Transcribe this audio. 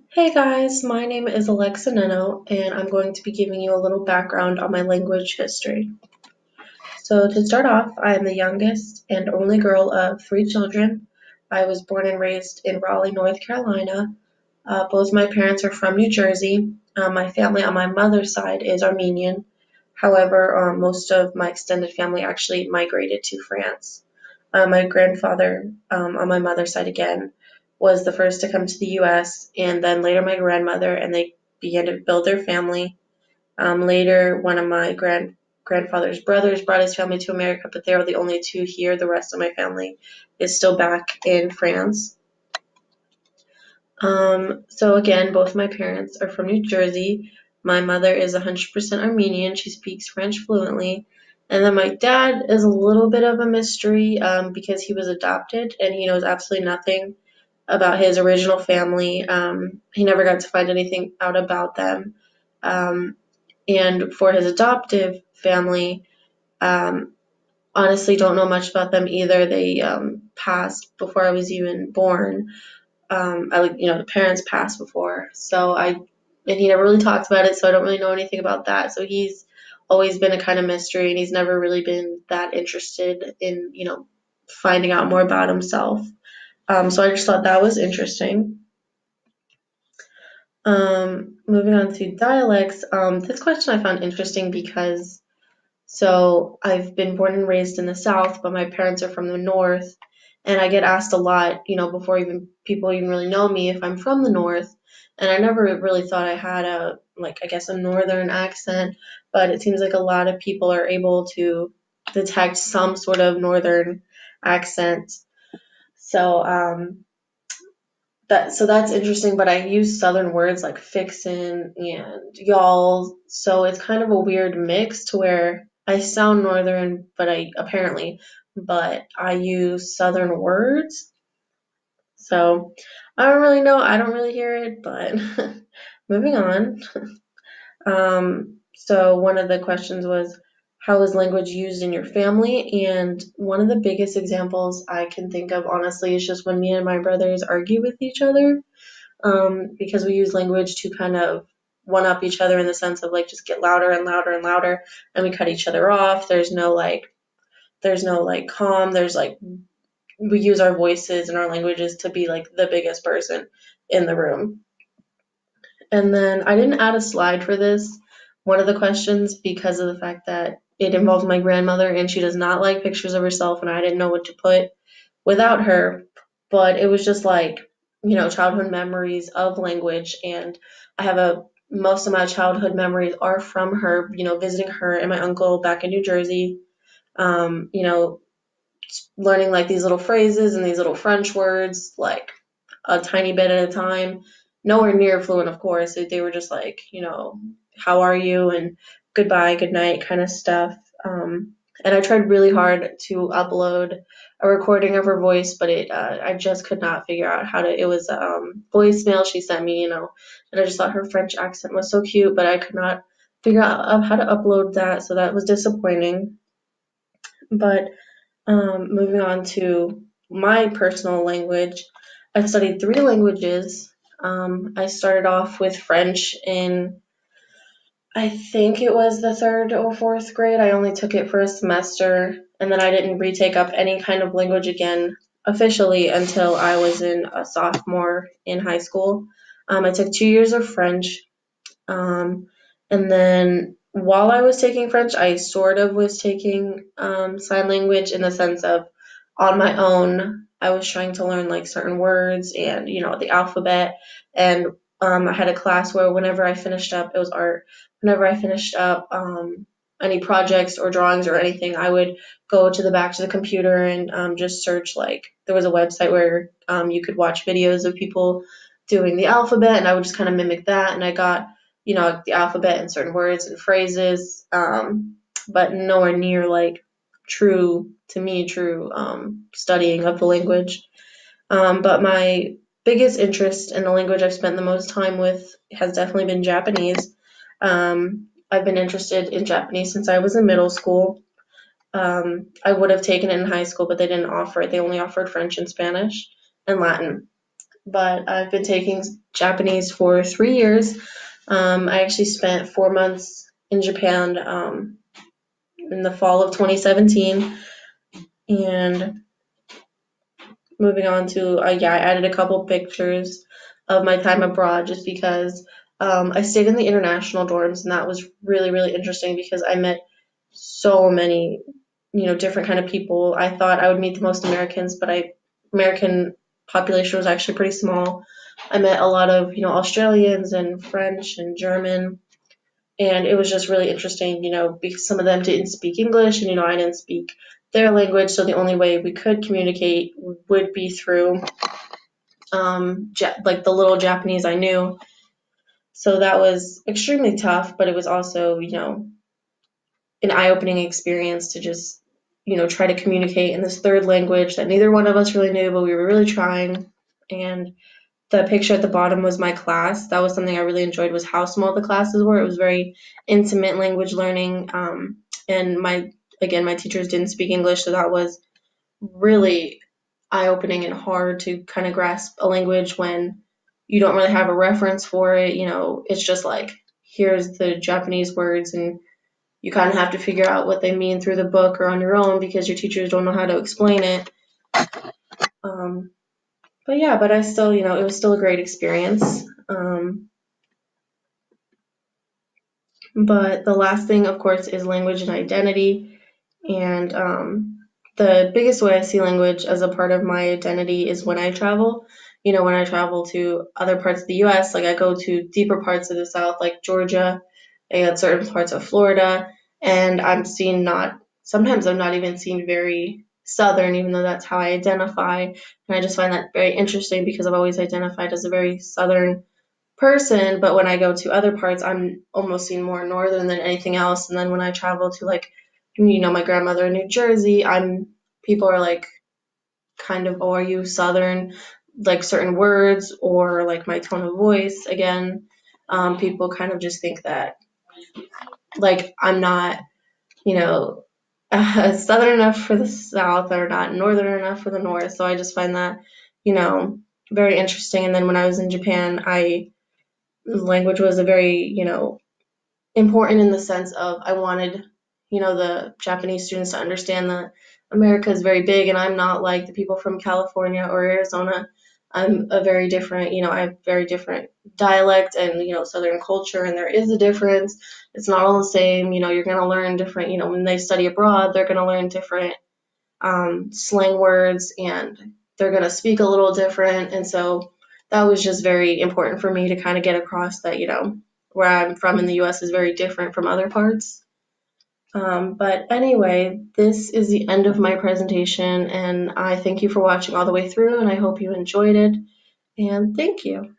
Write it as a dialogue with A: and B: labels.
A: Hey guys, my name is Alexa Neno, and I'm going to be giving you a little background on my language history. So, to start off, I am the youngest and only girl of three children. I was born and raised in Raleigh, North Carolina. Both my parents are from New Jersey. My family on my mother's side is Armenian. However, most of my extended family actually migrated to France. My grandfather, on my mother's side again, was the first to come to the US, and then later my grandmother, and they began to build their family. Later, one of my grandfather's brothers brought his family to America, but they were the only two here. The rest of my family is still back in France. So again, both my parents are from New Jersey. My mother is 100% Armenian. She speaks French fluently. And then my dad is a little bit of a mystery because he was adopted and he knows absolutely nothing about his original family. He never got to find anything out about them. Um, and for his adoptive family, um, honestly don't know much about them either. They passed before I was even born. The parents passed before, and he never really talked about it, so I don't really know anything about that. So he's always been a kind of mystery, and he's never really been that interested in, finding out more about himself. So I just thought that was interesting. Moving on to dialects, this question I found interesting because I've been born and raised in the South, but my parents are from the North, and I get asked a lot, before even people even really know me if I'm from the North, and I never really thought I had I guess a Northern accent, but it seems like a lot of people are able to detect some sort of Northern accent. So, that's interesting, but I use Southern words like fixin' and y'all, so it's kind of a weird mix to where I sound Northern, but I use Southern words. So I don't really know. I don't really hear it, but moving on. So one of the questions was, how is language used in your family? And one of the biggest examples I can think of, honestly, is just when me and my brothers argue with each other, because we use language to kind of one up each other in the sense of like just get louder and louder and louder, and we cut each other off. There's no like calm. There's like we use our voices and our languages to be like the biggest person in the room. And then I didn't add a slide for this, one of the questions, because of the fact that it involved my grandmother and she does not like pictures of herself, and I didn't know what to put without her. But it was just like, childhood memories of language. And I have most of my childhood memories are from her, visiting her and my uncle back in New Jersey, um, you know, learning like these little phrases and these little French words, like a tiny bit at a time. Nowhere near fluent, of course. They were just like, how are you and goodbye, good night kind of stuff. And I tried really hard to upload a recording of her voice, but I just could not figure out how to. It was voicemail she sent me, and I just thought her French accent was so cute, but I could not figure out how to upload that, so that was disappointing. But moving on to my personal language, I studied three languages. I started off with French in, I think it was the third or fourth grade. I only took it for a semester, and then I didn't retake up any kind of language again officially until I was in a sophomore in high school. I took 2 years of French, and then while I was taking French, I sort of was taking sign language in the sense of on my own. I was trying to learn like certain words and, the alphabet. And I had a class where whenever I finished up, it was art, whenever I finished up any projects or drawings or anything, I would go to the back to the computer and just search. Like, there was a website where you could watch videos of people doing the alphabet, and I would just kind of mimic that. And I got the alphabet and certain words and phrases, but nowhere near like true studying of the language. But my biggest interest in the language I've spent the most time with has definitely been Japanese. I've been interested in Japanese since I was in middle school. I would have taken it in high school, but they didn't offer it. They only offered French and Spanish and Latin. but I've been taking Japanese for 3 years. I actually spent 4 months in Japan in the fall of 2017, and moving on to, yeah, I added a couple pictures of my time abroad just because I stayed in the international dorms, and that was really, really interesting because I met so many, different kind of people. I thought I would meet the most Americans, but American population was actually pretty small. I met a lot of, Australians and French and German, and it was just really interesting, because some of them didn't speak English, and I didn't speak their language, so the only way we could communicate would be through like the little Japanese I knew. So that was extremely tough, but it was also, an eye-opening experience to just, try to communicate in this third language that neither one of us really knew, but we were really trying. And the picture at the bottom was my class. That was something I really enjoyed, was how small the classes were. It was very intimate language learning. And my teachers didn't speak English, so that was really eye-opening and hard to kind of grasp a language when you don't really have a reference for it. It's just like, here's the Japanese words, and you kind of have to figure out what they mean through the book or on your own because your teachers don't know how to explain it. Um, but I still, it was still a great experience. But the last thing, of course, is language and identity. And the biggest way I see language as a part of my identity is when I travel. When I travel to other parts of the US, like I go to deeper parts of the South, like Georgia, and certain parts of Florida, and sometimes I'm not even seen very Southern, even though that's how I identify. And I just find that very interesting because I've always identified as a very Southern person, but when I go to other parts, I'm almost seen more northern than anything else. And then when I travel to like, my grandmother in New Jersey, people are like kind of, oh, are you southern? Like certain words or like my tone of voice again. People kind of just think that like I'm not, you know, southern enough for the south or not northern enough for the north. So I just find that, you know, very interesting. And then when I was in Japan, language was a very, important in the sense of I wanted, the Japanese students to understand that America is very big and I'm not like the people from California or Arizona. I'm a very different, I have very different dialect and, Southern culture, and there is a difference. It's not all the same. You're going to learn different, when they study abroad, they're going to learn different slang words, and they're going to speak a little different. And so that was just very important for me to kind of get across that, where I'm from in the US is very different from other parts. But anyway, this is the end of my presentation, and I thank you for watching all the way through, and I hope you enjoyed it. And thank you.